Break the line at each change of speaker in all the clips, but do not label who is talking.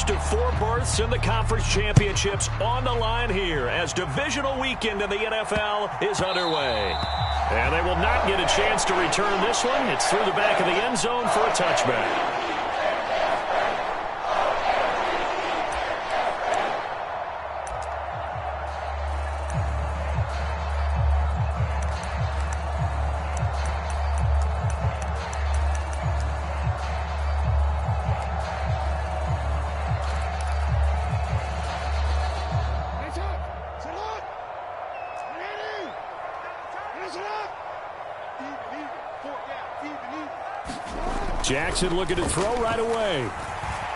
first of 4 berths in the conference championships on the line here as divisional weekend in the NFL is underway. And they will not get a chance to return this one. It's through the back of the end zone for a touchback. Jackson looking to throw right away.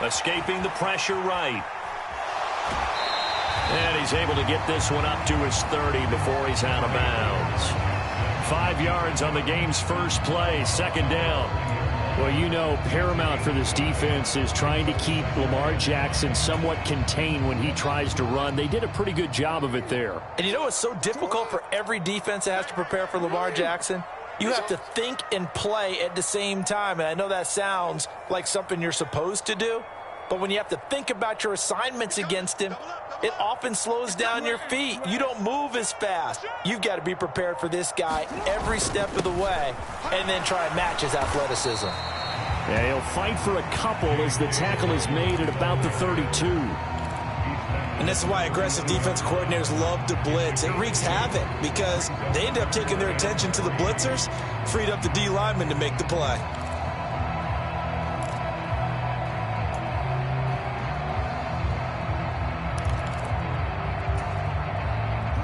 Escaping the pressure right. And he's able to get this one up to his 30 before he's out of bounds. 5 yards on the game's first play, second down. Well, you know, paramount for this defense is trying to keep Lamar Jackson somewhat contained when he tries to run. They did a pretty good job of it there.
And you know it's so difficult for every defense that has to prepare for Lamar Jackson? You have to think and play at the same time. And I know that sounds like something you're supposed to do, but when you have to think about your assignments against him, it often slows down your feet. You don't move as fast. You've got to be prepared for this guy every step of the way and then try and match his athleticism.
Yeah, he'll fight for a couple as the tackle is made at about the 32.
And this is why aggressive defense coordinators love to blitz. It wreaks havoc because they end up taking their attention to the blitzers, freed up the D lineman to make the play.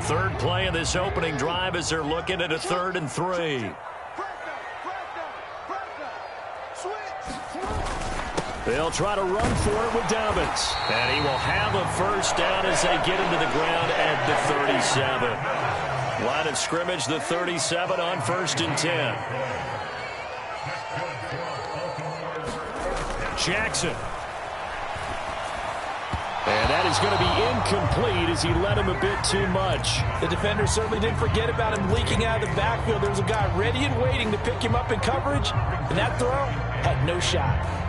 Third play of this opening drive as they're looking at a 3rd and 3. They'll try to run for it with Dobbins. And he will have a first down as they get him to the ground at the 37. Line of scrimmage, the 37 on 1st and 10. Jackson. And that is going to be incomplete as he led him a bit too much.
The defender certainly didn't forget about him leaking out of the backfield. There was a guy ready and waiting to pick him up in coverage, and that throw had no shot.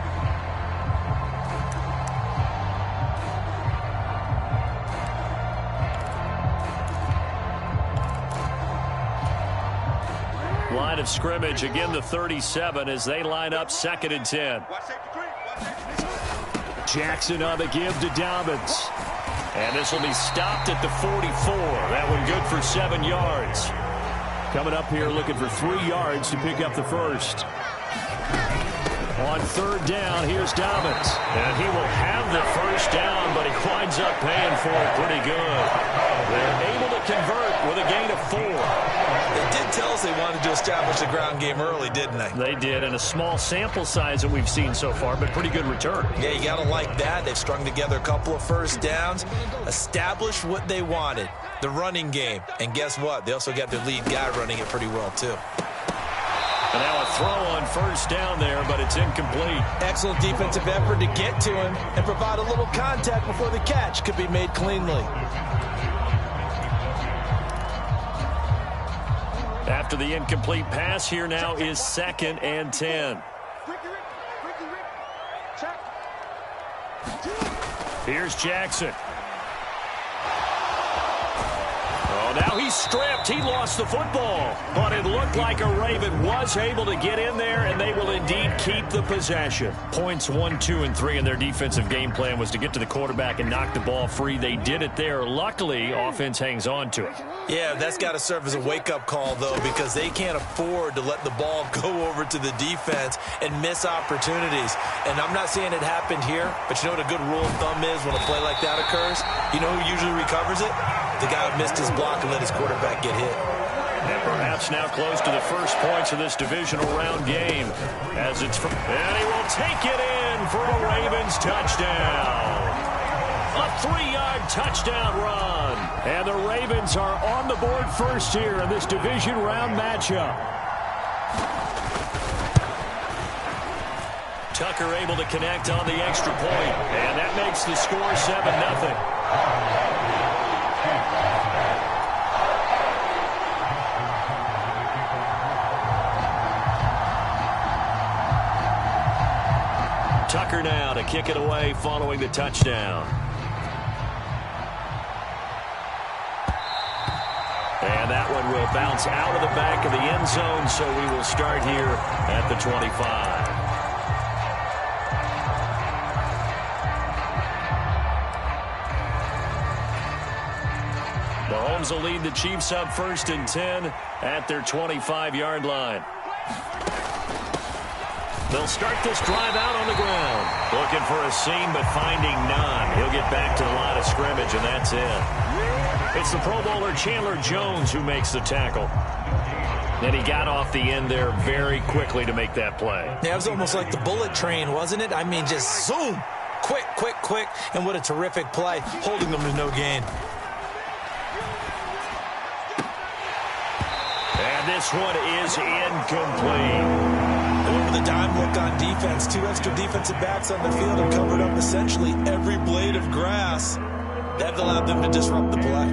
Line of scrimmage, again the 37 as they line up 2nd and 10. Jackson on the give to Dobbins. And this will be stopped at the 44. That one good for 7 yards. Coming up here looking for 3 yards to pick up the first. On 3rd down, here's Dobbins. And he will have the first down, but he winds up paying for it pretty good. They're able to convert with a gain of 4.
They did tell us they wanted to establish the ground game early, didn't they?
They did, and a small sample size that we've seen so far, but pretty good return.
Yeah, you got to like that. They've strung together a couple of first downs, established what they wanted, the running game. And guess what? They also got their lead guy running it pretty well, too.
And now a throw on 1st down there, but it's incomplete.
Excellent defensive effort to get to him and provide a little contact before the catch could be made cleanly.
After the incomplete pass, here now is 2nd and 10. Here's Jackson. Oh, now he's stripped. He lost the football. But it looked like a Raven was able to get in there, and they will indeed keep the possession. Points 1, 2, and 3 in their defensive game plan was to get to the quarterback and knock the ball free. They did it there. Luckily, offense hangs on to it.
Yeah, that's got to serve as a wake-up call, though, because they can't afford to let the ball go over to the defense and miss opportunities. And I'm not saying it happened here, but you know what a good rule of thumb is when a play like that occurs? You know who usually recovers it? The guy who missed his block and let his quarterback get hit.
And perhaps now close to the first points of this divisional round game. And he will take it in for a Ravens touchdown. A 3-yard touchdown run. And the Ravens are on the board first here in this division round matchup. Tucker able to connect on the extra point. And that makes the score 7-0. blocker now to kick it away following the touchdown. And that one will bounce out of the back of the end zone, so we will start here at the 25. Mahomes will lead the Chiefs up 1st and 10 at their 25-yard line. They'll start this drive out on the ground. Looking for a seam, but finding none. He'll get back to the line of scrimmage, and that's it. It's the Pro Bowler Chandler Jones who makes the tackle. And he got off the end there very quickly to make that play.
Yeah, it was almost like the bullet train, wasn't it? I mean, just zoom. Quick, quick, quick. And what a terrific play, holding them to no gain.
And this one is incomplete.
Over the dime look on defense. 2 extra defensive backs on the field and covered up essentially every blade of grass. That allowed them to disrupt the play.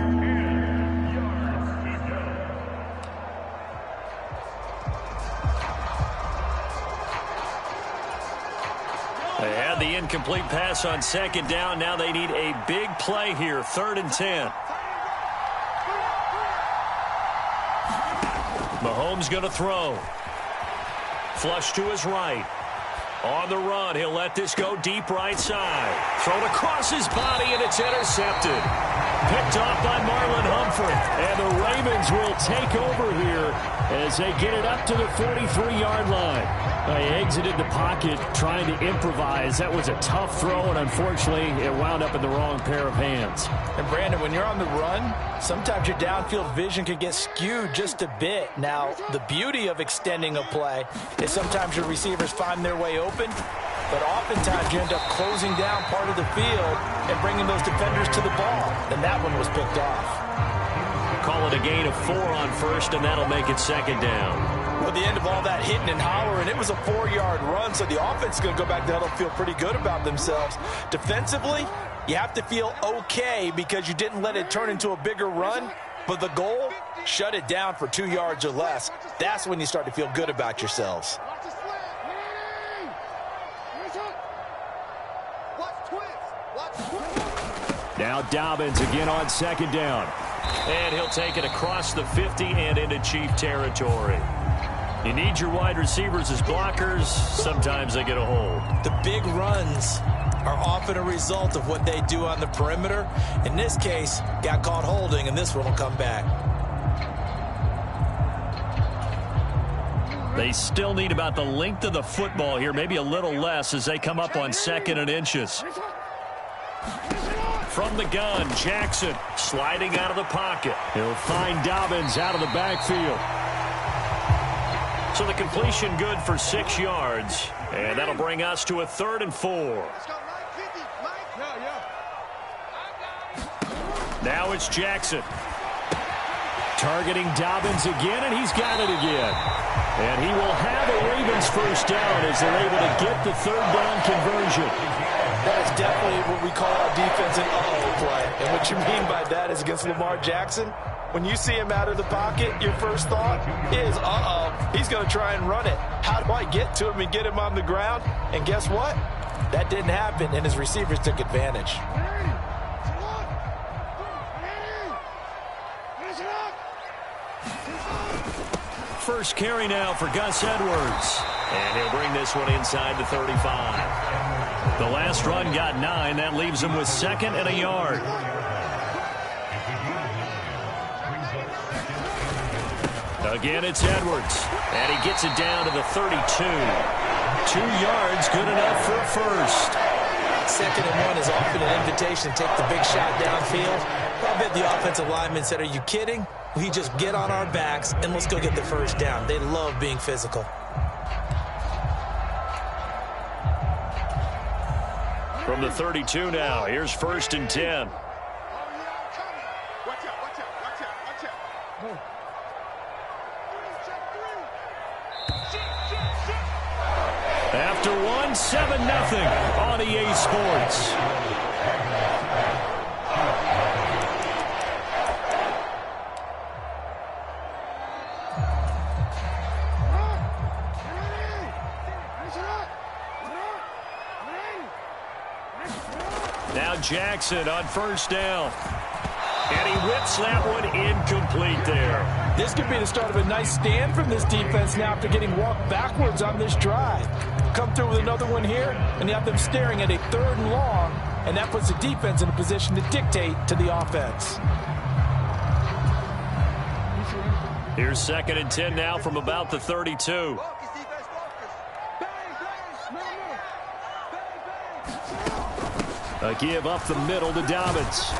They had the incomplete pass on 2nd down. Now they need a big play here. 3rd and 10. Mahomes going to throw. Flush to his right. On the run, he'll let this go deep right side. Thrown across his body, and it's intercepted. Picked off by Marlon Humphrey. And the Ravens will take over here as they get it up to the 43-yard line.
He exited the pocket trying to improvise. That was a tough throw, and unfortunately, it wound up in the wrong pair of hands.
And, Brandon, when you're on the run, sometimes your downfield vision can get skewed just a bit. Now, the beauty of extending a play is sometimes your receivers find their way open, but oftentimes you end up closing down part of the field and bringing those defenders to the ball. And that one was picked off.
Call it a gain of 4 on 1st, and that'll make it 2nd down.
Well, the end of all that hitting and hollering, it was a 4-yard run, so the offense is going to go back there and feel pretty good about themselves. Defensively, you have to feel okay because you didn't let it turn into a bigger run, but the goal, shut it down for 2 yards or less. That's when you start to feel good about yourselves.
Now Dobbins again on 2nd down.
And he'll take it across the 50 and into Chief territory. You need your wide receivers as blockers. Sometimes they get a hold.
The big runs are often a result of what they do on the perimeter. In this case, got caught holding, and this one will come back.
They still need about the length of the football here, maybe a little less as they come up on 2nd and inches. From the gun, Jackson sliding out of the pocket.
He'll find Dobbins out of the backfield.
So the completion good for 6 yards. And that'll bring us to a 3rd and 4. Now it's Jackson.
Targeting Dobbins again, and he's got it again. And he will have a Ravens 1st down as they're able to get the 3rd down conversion.
That is definitely what we call a defensive uh-oh play. And what you mean by that is against Lamar Jackson, when you see him out of the pocket, your first thought is, uh-oh, he's going to try and run it. How do I get to him and get him on the ground? And guess what? That didn't happen, and his receivers took advantage.
First carry now for Gus Edwards. And he'll bring this one inside the 35. The last run got 9. That leaves him with 2nd and a yard. Again, it's Edwards. And he gets it down to the 32. 2 yards, good enough for a first.
2nd and 1 is often an invitation to take the big shot downfield. I bet the offensive lineman said, are you kidding? We just get on our backs and let's go get the 1st down. They love being physical.
From the 32 now, here's 1st and 10. After one, 7-0 on EA Sports. Now Jackson on first down. And he whips that one incomplete there.
This could be the start of a nice stand from this defense now after getting walked backwards on this drive. Come through with another one here, and you have them staring at a 3rd and long, and that puts the defense in a position to dictate to the offense.
Here's 2nd and 10 now from about the 32. A give up the middle to Dobbins.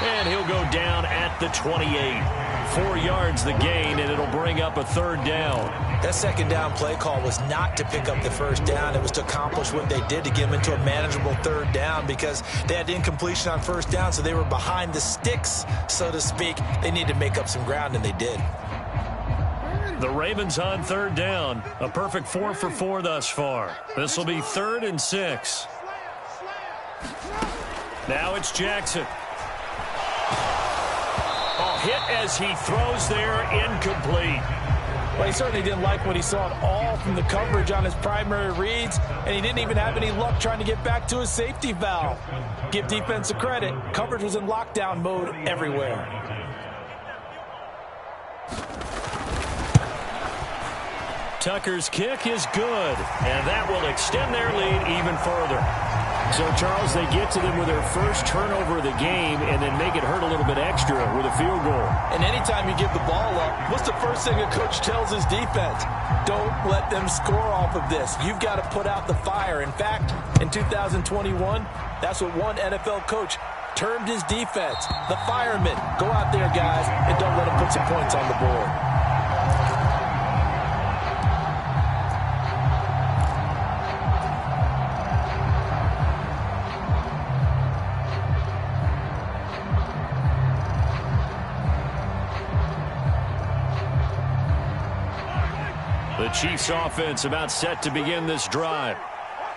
And he'll go down at the 28. 4 yards the gain, and it'll bring up a 3rd down.
That 2nd down play call was not to pick up the 1st down. It was to accomplish what they did to get them into a manageable 3rd down because they had incompletion on 1st down, so they were behind the sticks, so to speak. They needed to make up some ground, and they did.
The Ravens on 3rd down. A perfect 4 for 4 thus far. This will be 3rd and 6. Now it's Jackson. Hit as he throws there, incomplete.
Well, he certainly didn't like what he saw at all from the coverage on his primary reads, and he didn't even have any luck trying to get back to his safety valve. Give defense a credit. Coverage was in lockdown mode everywhere.
Tucker's kick is good, and that will extend their lead even further.
So, Charles, they get to them with their first turnover of the game and then make it hurt a little bit extra with a field goal.
And anytime you give the ball up, what's the first thing a coach tells his defense? Don't let them score off of this. You've got to put out the fire. In fact, in 2021, that's what one NFL coach termed his defense. The firemen. Go out there, guys, and don't let them put some points on the board.
The Chiefs offense about set to begin this drive.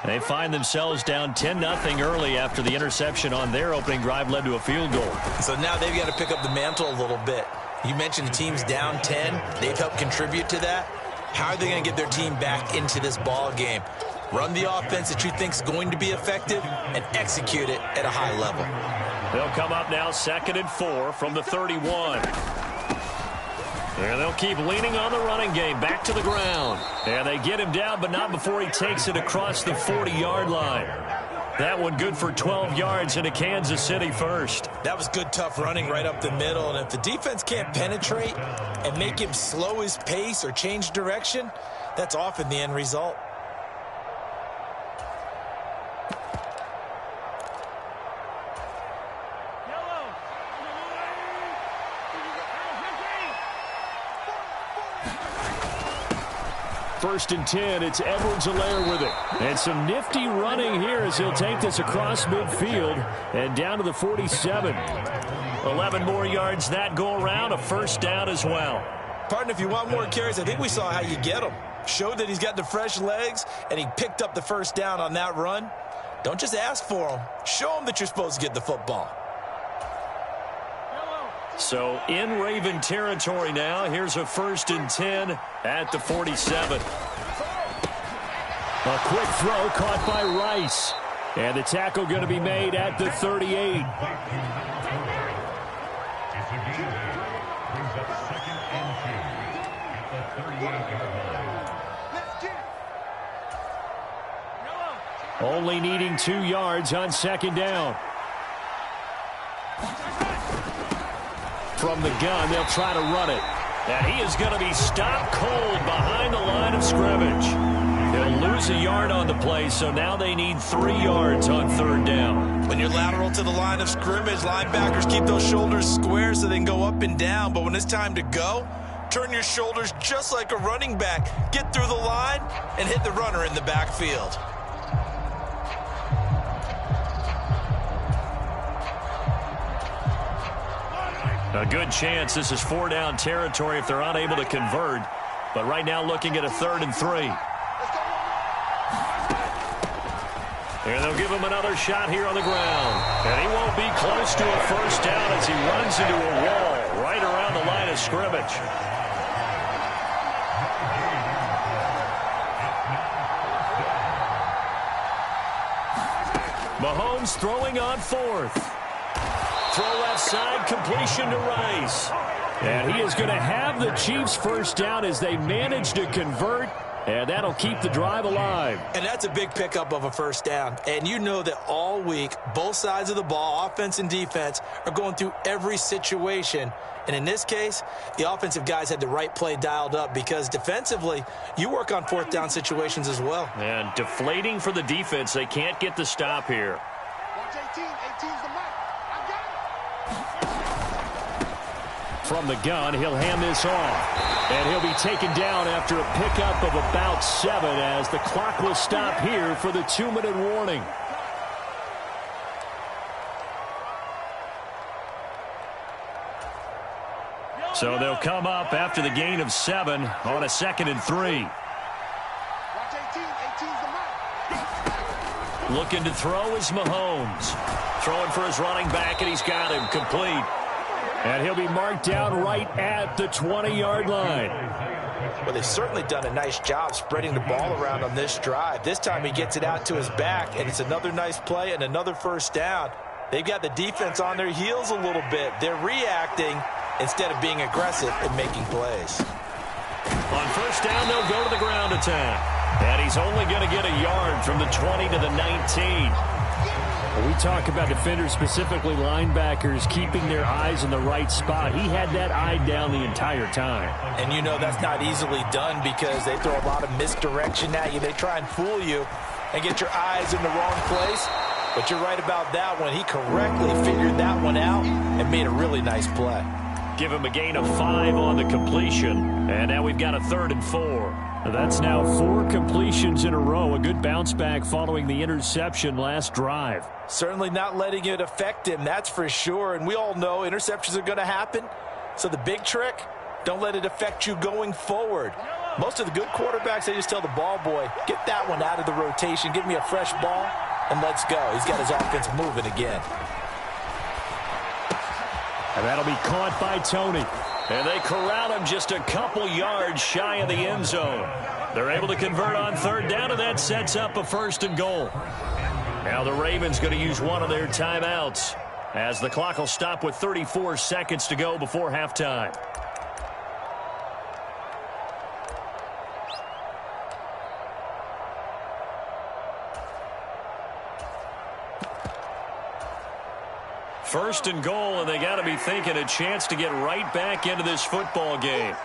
They find themselves down 10-0 early after the interception on their opening drive led to a field goal.
So now they've got to pick up the mantle a little bit. You mentioned the team's down 10. They've helped contribute to that. How are they going to get their team back into this ball game? Run the offense that you think is going to be effective and execute it at a high level.
They'll come up now 2nd and 4 from the 31. And they'll keep leaning on the running game back to the ground. And they get him down, but not before he takes it across the 40-yard line. That one good for 12 yards into Kansas City first.
That was good, tough running right up the middle. And if the defense can't penetrate and make him slow his pace or change direction, that's often the end result.
First and 10, it's Edwards-Helaire with it. And some nifty running here as he'll take this across midfield and down to the 47.
11 more yards that go around, a first down as well.
Partner, if you want more carries, I think we saw how you get them. Showed that he's got the fresh legs, and he picked up the first down on that run. Don't just ask for them. Show them that you're supposed to get the football.
So in Raven territory now. Here's a 1st and 10 at the 47.
A quick throw caught by Rice. And the tackle going to be made at the 38. Only needing 2 yards on 2nd down. From the gun, they'll try to run it.
And he is going to be stopped cold behind the line of scrimmage. They'll lose a yard on the play, so now they need 3 yards on 3rd down.
When you're lateral to the line of scrimmage, linebackers keep those shoulders square so they can go up and down. But when it's time to go, turn your shoulders just like a running back. Get through the line and hit the runner in the backfield.
A good chance this is 4-down territory if they're unable to convert. But right now looking at a 3rd and 3. And they'll give him another shot here on the ground. And he won't be close to a first down as he runs into a wall right around the line of scrimmage. Mahomes throwing on fourth. Throw left side, completion to Rice.
And he is going to have the Chiefs first down as they manage to convert. And that'll keep the drive alive.
And that's a big pickup of a first down. And you know that all week, both sides of the ball, offense and defense, are going through every situation. And in this case, the offensive guys had the right play dialed up because defensively, you work on fourth down situations as well.
And deflating for the defense. They can't get the stop here.
Watch 18. 18's the mark. I got it.
From the gun, he'll hand this off. And he'll be taken down after a pickup of about 7 as the clock will stop here for the 2-minute warning. So they'll come up after the gain of 7 on a 2nd and 3.
Watch 18. 18's the mark.
Looking to throw is Mahomes. Throwing for his running back, and he's got him complete.
And he'll be marked down right at the 20-yard line.
Well, they've certainly done a nice job spreading the ball around on this drive. This time he gets it out to his back, and it's another nice play and another first down. They've got the defense on their heels a little bit. They're reacting instead of being aggressive and making plays.
On first down, they'll go to the ground attack. And he's only going to get a yard from the 20 to the 19.
When we talk about defenders, specifically linebackers, keeping their eyes in the right spot, he had that eye down the entire time.
And you know that's not easily done because they throw a lot of misdirection at you. They try and fool you and get your eyes in the wrong place. But you're right about that one. He correctly figured that one out and made a really nice play.
Give him a gain of 5 on the completion. And now we've got a 3rd and 4.
That's now 4 completions in a row. A good bounce back following the interception last drive.
Certainly not letting it affect him, that's for sure. And we all know interceptions are going to happen. So the big trick, don't let it affect you going forward. Most of the good quarterbacks, they just tell the ball boy, get that one out of the rotation, give me a fresh ball, and let's go. He's got his offense moving again.
And that'll be caught by Tony.
And they corral him just a couple yards shy of the end zone. They're able to convert on 3rd down, and that sets up a 1st and goal. Now the Ravens going to use one of their timeouts as the clock will stop with 34 seconds to go before halftime. First and goal, and they got to be thinking a chance to get right back into this football game.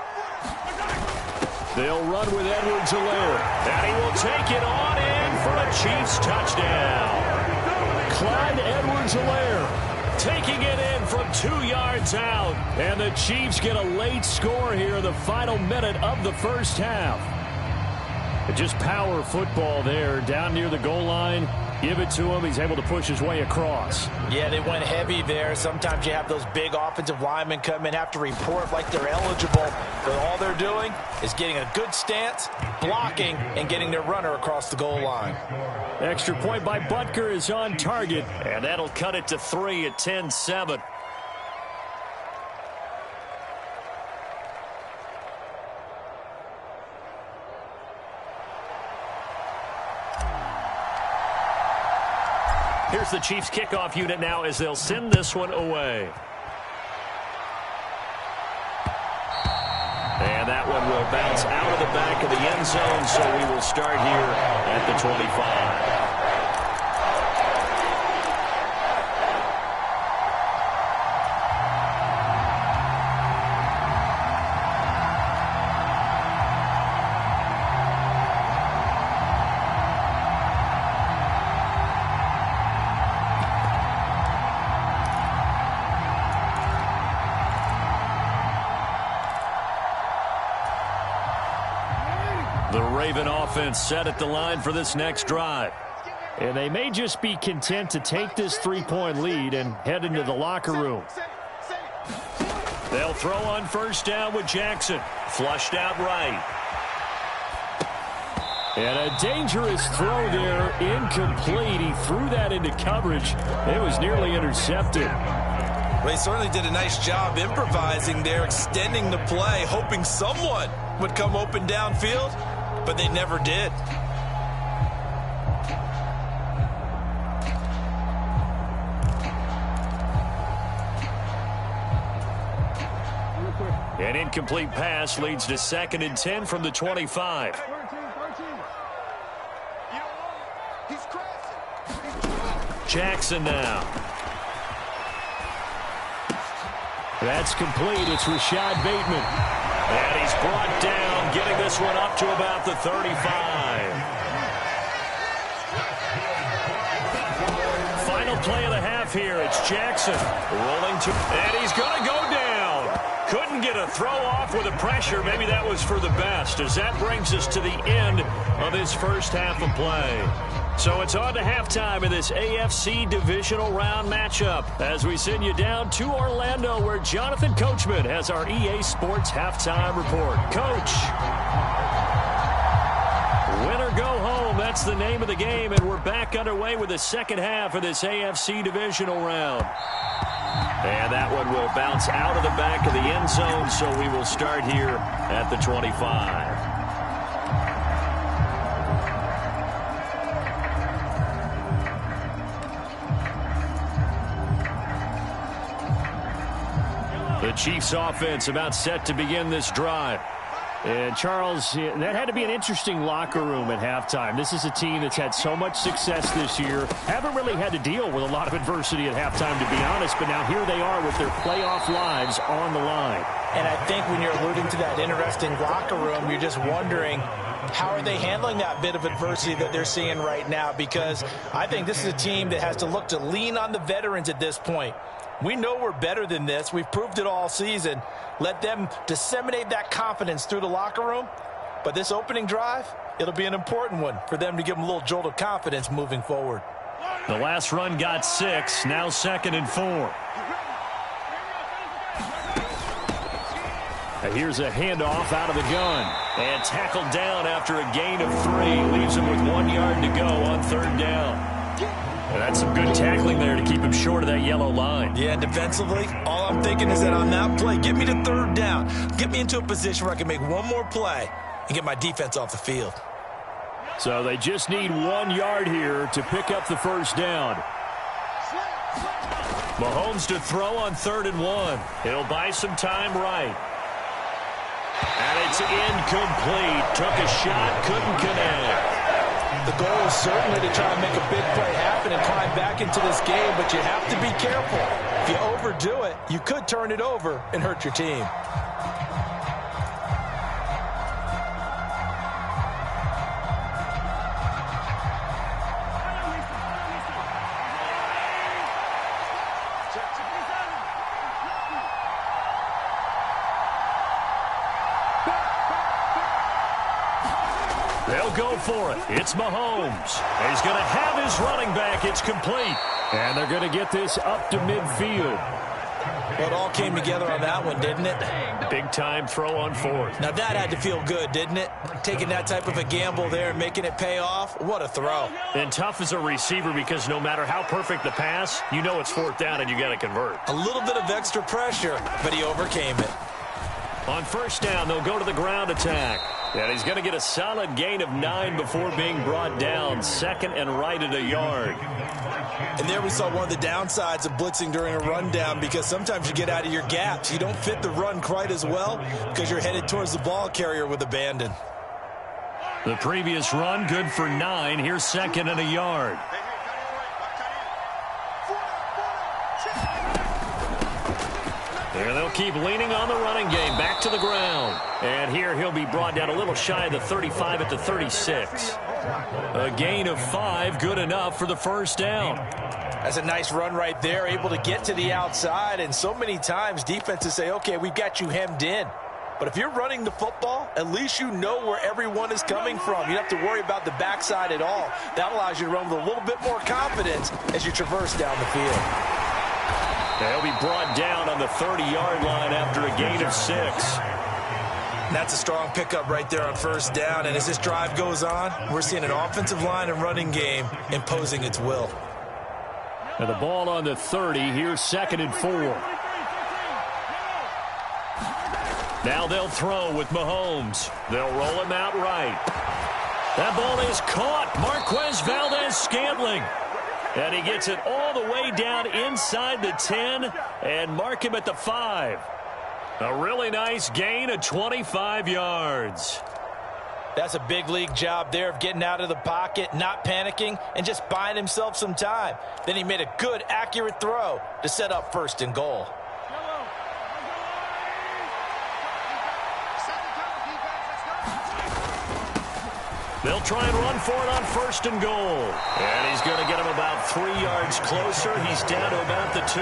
They'll run with Edwards-Helaire.
And he will take it on in for a Chiefs touchdown.
Clyde Edwards-Helaire
taking it in from 2 yards out.
And the Chiefs get a late score here in the final minute of the first half. Just power football there down near the goal line. Give it to him. He's able to push his way across.
Yeah, they went heavy there. Sometimes you have those big offensive linemen come in, have to report like they're eligible, but all they're doing is getting a good stance, blocking, and getting their runner across the goal line.
Extra point by Butker is on target.
And that'll cut it to 3 at 10-7. Here's the Chiefs kickoff unit now as they'll send this one away. And that one will bounce out of the back of the end zone, so we will start here at the 25. The Raven offense set at the line for this next drive.
And they may just be content to take this 3-point lead and head into the locker room.
They'll throw on first down with Jackson. Flushed out right.
And a dangerous throw there, incomplete. He threw that into coverage. It was nearly intercepted.
Well, they certainly did a nice job improvising there, extending the play, hoping someone would come open downfield, but they never did.
An incomplete pass leads to 2nd and 10 from the 25. Jackson now. That's complete. It's Rashad Bateman. And he's brought down, getting this one up to about the 35. Final play of the half here. It's Jackson rolling to, and he's going to go down. Couldn't get a throw off with the pressure. Maybe that was for the best, as that brings us to the end of this first half of play. So it's on to halftime in this AFC divisional round matchup as we send you down to Orlando, where Jonathan Coachman has our EA Sports halftime report. Coach. Win or go home, that's the name of the game, and we're back underway with the second half of this AFC divisional round. And that one will bounce out of the back of the end zone, so we will start here at the 25. The Chiefs offense about set to begin this drive.
And, Charles, that had to be an interesting locker room at halftime. This is a team that's had so much success this year. Haven't really had to deal with a lot of adversity at halftime, to be honest. But now here they are with their playoff lives on the line.
And I think when you're alluding to that interesting locker room, you're just wondering, how are they handling that bit of adversity that they're seeing right now? Because I think this is a team that has to look to lean on the veterans at this point. We know we're better than this. We've proved it all season. Let them disseminate that confidence through the locker room. But this opening drive, it'll be an important one for them to give them a little jolt of confidence moving forward.
The last run got 6, now 2nd and 4.
And here's a handoff out of the gun.
And tackled down after a gain of 3. Leaves him with 1 yard to go on 3rd down. And that's some good tackling there to keep him short of that yellow line.
Yeah, defensively, all I'm thinking is that on that play, get me to 3rd down. Get me into a position where I can make one more play and get my defense off the field.
So they just need 1 yard here to pick up the 1st down.
Mahomes to throw on 3rd and 1. He'll buy some time right. And it's incomplete. Took a shot, couldn't connect.
The goal is certainly to try and make a big play happen and climb back into this game, but you have to be careful. If you overdo it, you could turn it over and hurt your team.
They'll go for it. It's Mahomes. He's going to have his running back. It's complete.
And they're going to get this up to midfield.
Well, it all came together on that one, didn't it?
Big time throw on 4th.
Now that had to feel good, didn't it? Taking that type of a gamble there and making it pay off. What a throw.
And tough as a receiver, because no matter how perfect the pass, you know it's 4th down and you got to convert.
A little bit of extra pressure, but he overcame it.
On 1st down, they'll go to the ground attack. And he's going to get a solid gain of 9 before being brought down. 2nd and right at a yard.
And there we saw one of the downsides of blitzing during a rundown, because sometimes you get out of your gaps. You don't fit the run quite as well because you're headed towards the ball carrier with abandon.
The previous run good for 9. Here's 2nd and a yard. There they'll keep leaning on the running game. Back to the ground. And here he'll be brought down a little shy of the 35 at the 36. A gain of 5, good enough for the 1st down.
That's a nice run right there, able to get to the outside. And so many times defenses say, okay, we've got you hemmed in. But if you're running the football, at least you know where everyone is coming from. You don't have to worry about the backside at all. That allows you to run with a little bit more confidence as you traverse down the field.
They'll be brought down on the 30-yard line after a gain of 6.
And that's a strong pickup right there on 1st down. And as this drive goes on, we're seeing an offensive line and running game imposing its will.
And the ball on the 30. Here's 2nd and 4.
Now they'll throw with Mahomes. They'll roll him out right. That ball is caught. Marquez Valdez-Scantling. And he gets it all the way down inside the 10 and mark him at the 5. A really nice gain of 25 yards.
That's a big league job there of getting out of the pocket, not panicking, and just buying himself some time. Then he made a good, accurate throw to set up 1st and goal.
They'll try and run for it on 1st and goal.
And he's going to get him about 3 yards closer. He's down to about the 2.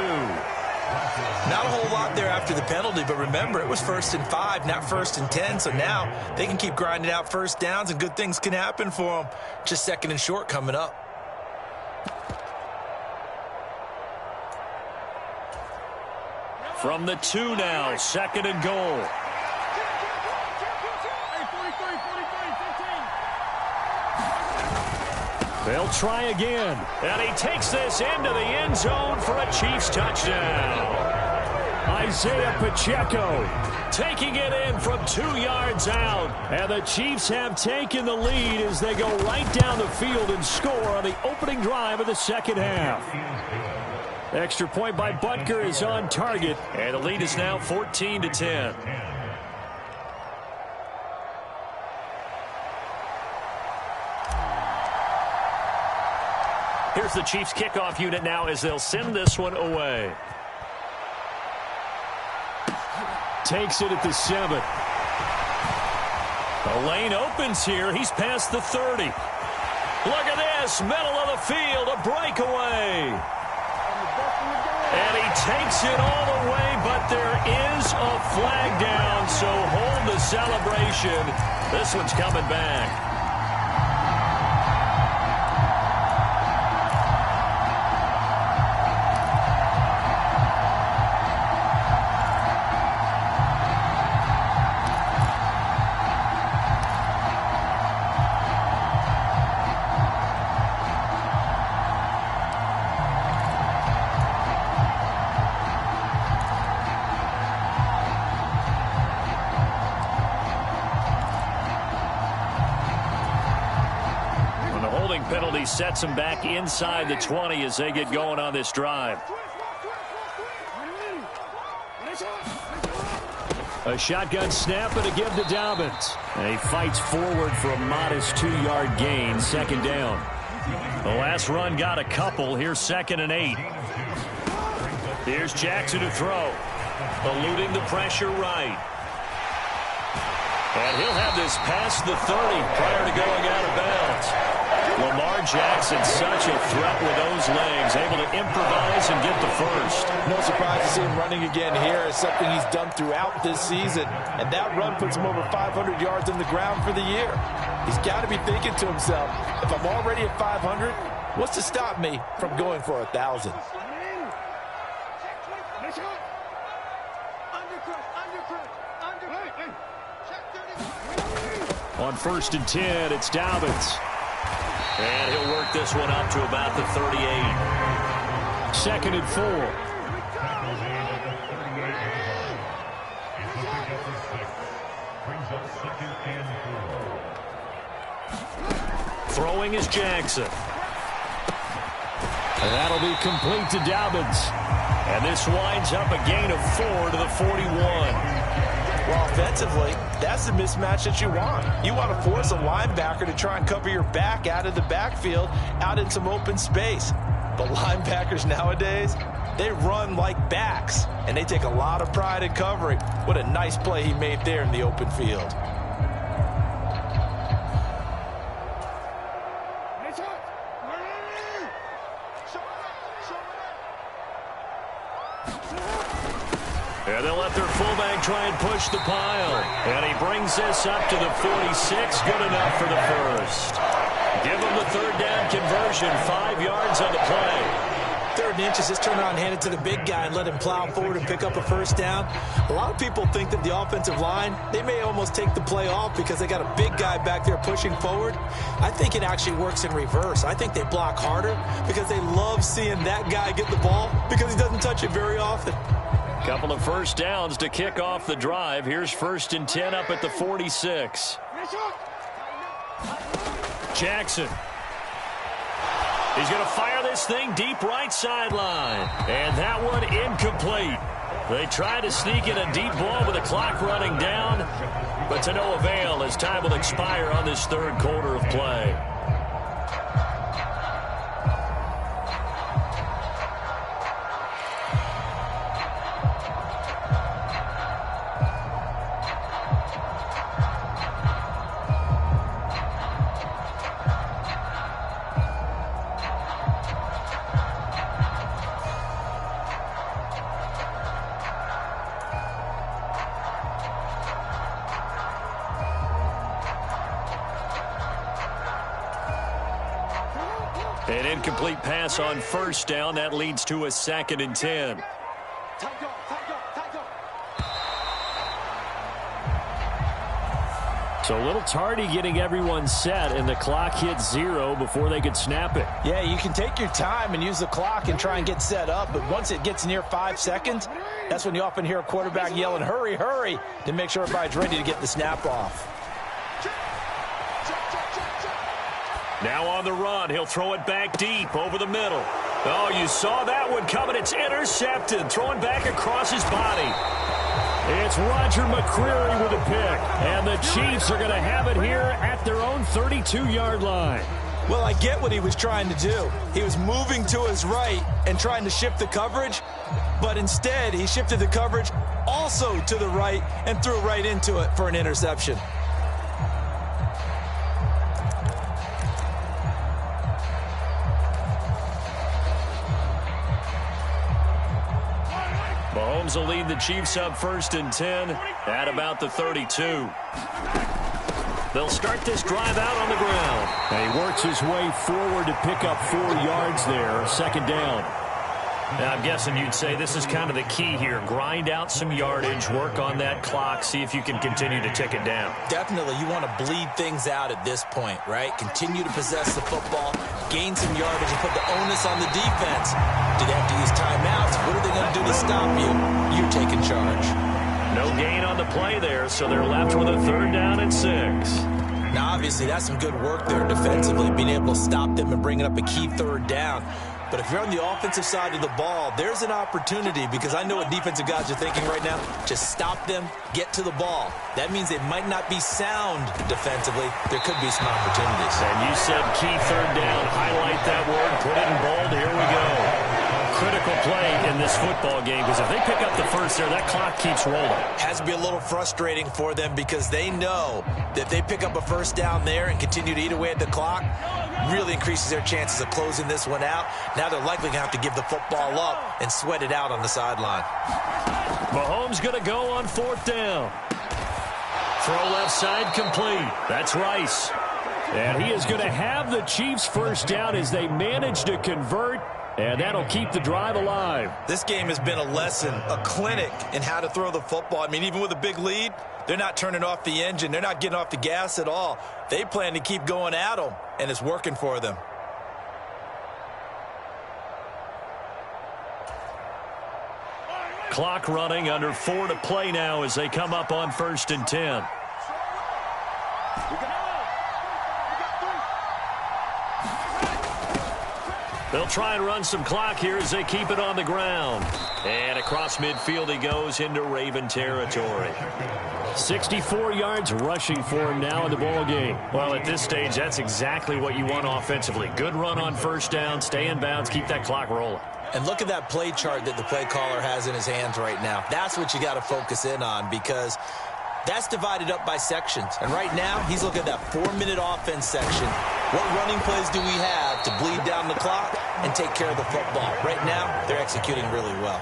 Not a whole lot there after the penalty, but remember, it was 1st and 5, not 1st and 10, so now they can keep grinding out first downs and good things can happen for them. Just 2nd and short coming up.
From the 2 now, 2nd and goal. They'll try again. And he takes this into the end zone for a Chiefs touchdown. Isaiah Pacheco taking it in from 2 yards out. And the Chiefs have taken the lead as they go right down the field and score on the opening drive of the 2nd half. Extra point by Butker is on target. And the lead is now 14-10. Here's the Chiefs kickoff unit now as they'll send this one away. Takes it at the 7. The lane opens here. He's past the 30. Look at this. Middle of the field. A breakaway. And he takes it all the way, but there is a flag down, so hold the celebration. This one's coming back. Penalty sets them back inside the 20 as they get going on this drive. A shotgun snap and a give to Dobbins. And he fights forward for a modest 2-yard gain, 2nd down. The last run got a couple. Here's 2nd and 8. Here's Jackson to throw. Eluding the pressure right. And he'll have this past the 30 prior to going out of bounds. Lamar Jackson, such a threat with those legs, able to improvise and get the first.
No surprise to see him running again here. It's something he's done throughout this season. And that run puts him over 500 yards on the ground for the year. He's got to be thinking to himself, if I'm already at 500, what's to stop me from going for 1,000?
On 1st and 10, it's Dobbins.
And he'll work this one up to about the 38.
2nd and 4. Throwing is Jackson. And that'll be complete to Dobbins. And this winds up a gain of 4 to the 41.
Well, offensively, that's the mismatch that you want. You want to force a linebacker to try and cover your back out of the backfield, out in some open space. But linebackers nowadays, they run like backs, and they take a lot of pride in covering. What a nice play he made there in the open field.
And they'll let their fullback try and push the pile. And he brings this up to the 46. Good enough for the first. Give him the 3rd down conversion. 5 yards on the play.
3rd and inches, just turn around and hand it to the big guy and let him plow forward and pick up a 1st down. A lot of people think that the offensive line, they may almost take the play off because they got a big guy back there pushing forward. I think it actually works in reverse. I think they block harder because they love seeing that guy get the ball because he doesn't touch it very often.
Couple of 1st downs to kick off the drive. Here's 1st and 10 up at the 46. Jackson. He's going to fire this thing deep right sideline. And that one incomplete. They try to sneak in a deep ball with the clock running down, but to no avail as time will expire on this third quarter of play. An incomplete pass on first down. That leads to a 2nd and 10.
So a little tardy getting everyone set, and the clock hits 0 before they could snap it.
Yeah, you can take your time and use the clock and try and get set up, but once it gets near 5 seconds, that's when you often hear a quarterback yelling, hurry, hurry, to make sure everybody's ready to get the snap off.
Now on the run, he'll throw it back deep over the middle. Oh, you saw that one coming. It's intercepted, throwing back across his body.
It's Roger McCreary with a pick, and the Chiefs are going to have it here at their own 32-yard line.
Well, I get what he was trying to do. He was moving to his right and trying to shift the coverage, but instead he shifted the coverage also to the right and threw right into it for an interception.
Mahomes will lead the Chiefs up 1st and 10 at about the 32. They'll start this drive out on the ground.
And he works his way forward to pick up 4 yards there, 2nd down.
Now, I'm guessing you'd say this is kind of the key here. Grind out some yardage, work on that clock, see if you can continue to tick it down.
Definitely, you want to bleed things out at this point, right? Continue to possess the football, gain some yardage, and put the onus on the defense. Do they have to use timeouts? What are they going to do to stop you? You're taking charge.
No gain on the play there, so they're left with a 3rd down and 6.
Now, obviously, that's some good work there defensively, being able to stop them and bringing up a key 3rd down. But if you're on the offensive side of the ball, there's an opportunity, because I know what defensive guys are thinking right now. Just stop them, get to the ball. That means they might not be sound defensively. There could be some opportunities.
And you said key 3rd down. Highlight that word. Put it in bold. Here we go. Critical play in this football game, because if they pick up the first there, that clock keeps rolling.
Has to be a little frustrating for them, because they know that if they pick up a 1st down there and continue to eat away at the clock, really increases their chances of closing this one out. Now they're likely going to have to give the football up and sweat it out on the sideline.
Mahomes going to go on 4th down. Throw left side complete. That's Rice.
And he is going to have the Chiefs 1st down as they manage to convert, and that'll keep the drive alive.
This game has been a lesson, a clinic in how to throw the football. I mean, even with a big lead, they're not turning off the engine. They're not getting off the gas at all. They plan to keep going at them, and it's working for them.
Clock running, under 4 to play now as they come up on 1st and 10. They'll try and run some clock here as they keep it on the ground. And across midfield he goes into Raven territory.
64 yards rushing for him now in the ball game.
Well, at this stage, that's exactly what you want offensively. Good run on 1st down, stay in bounds, keep that clock rolling.
And look at that play chart that the play caller has in his hands right now. That's what you got to focus in on, because that's divided up by sections. And right now, he's looking at that 4-minute offense section. What running plays do we have to bleed down the clock and take care of the football? Right now, they're executing really well.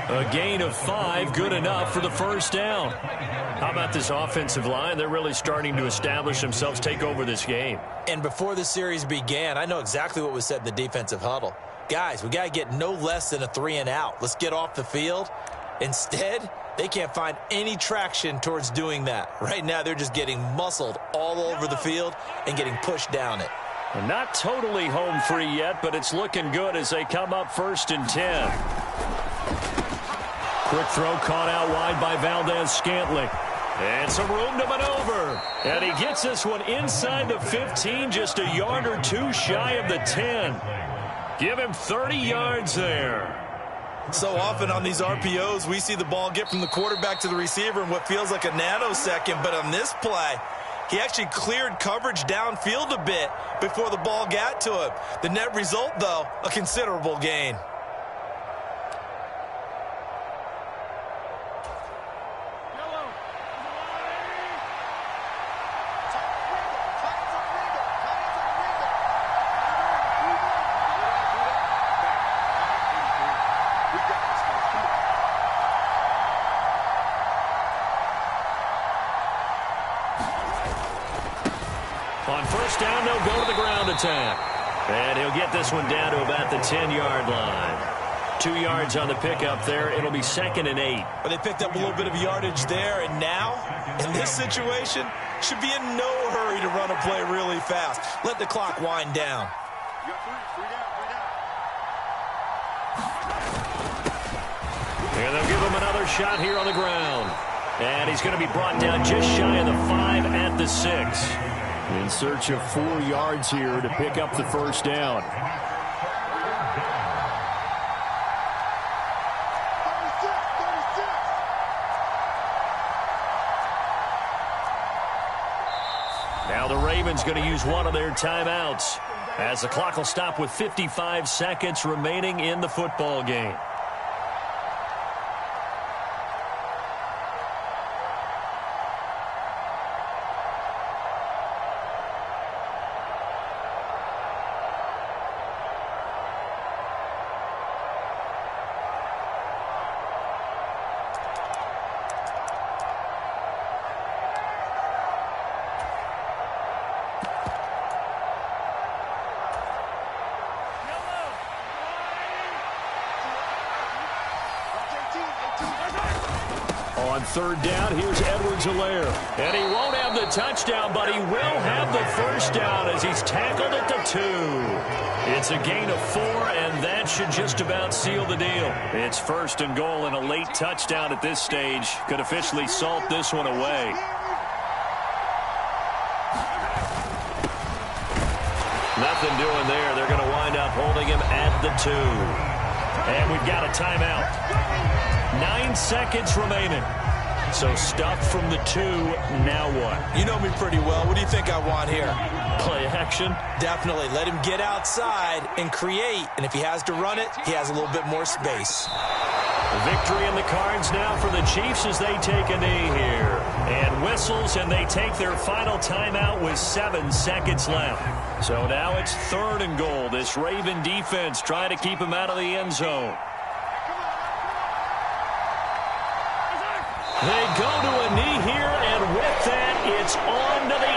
A gain of 5, good enough for the 1st down. How about this offensive line? They're really starting to establish themselves, take over this game.
And before the series began, I know exactly what was said in the defensive huddle. Guys, we got to get no less than a 3-and-out. Let's get off the field. Instead, they can't find any traction towards doing that. Right now, they're just getting muscled all over the field and getting pushed down it.
Not totally home free yet, but it's looking good as they come up 1st and 10. Quick throw caught out wide by Valdez-Scantling. And some room to maneuver. And he gets this one inside the 15, just a yard or 2 shy of the 10. Give him 30 yards there.
So often on these RPOs, we see the ball get from the quarterback to the receiver in what feels like a nanosecond. But on this play, he actually cleared coverage downfield a bit before the ball got to him. The net result, though, a considerable gain.
On first down, they'll go to the ground attack. And he'll get this one down to about the 10-yard line. 2 yards on the pickup there. It'll be 2nd and 8.
But they picked up a little bit of yardage there, and now, in this situation, should be in no hurry to run a play really fast. Let the clock wind down.
You got three down.
And they'll give him another shot here on the ground. And he's going to be brought down just shy of the 5 at the 6. In search of 4 yards here to pick up the first down.
36.
Now the Ravens going to use one of their timeouts as the clock will stop with 55 seconds remaining in the football game. On third down, here's Edwards-Helaire. And he won't have the touchdown, but he will have the first down as he's tackled at the 2. It's a gain of 4, and that should just about seal the deal. It's 1st and goal, and a late touchdown at this stage could officially salt this one away. Nothing doing there. They're going to wind up holding him at the 2. And we've got a timeout. 9 seconds remaining. So stuff from the 2, now what?
You know me pretty well. What do you think I want here?
Play action?
Definitely. Let him get outside and create. And if he has to run it, he has a little bit more space.
Victory in the cards now for the Chiefs as they take a knee here. And whistles, and they take their final timeout with 7 seconds left. So now it's 3rd and goal. This Raven defense trying to keep him out of the end zone. They go to a knee here, and with that, it's on to the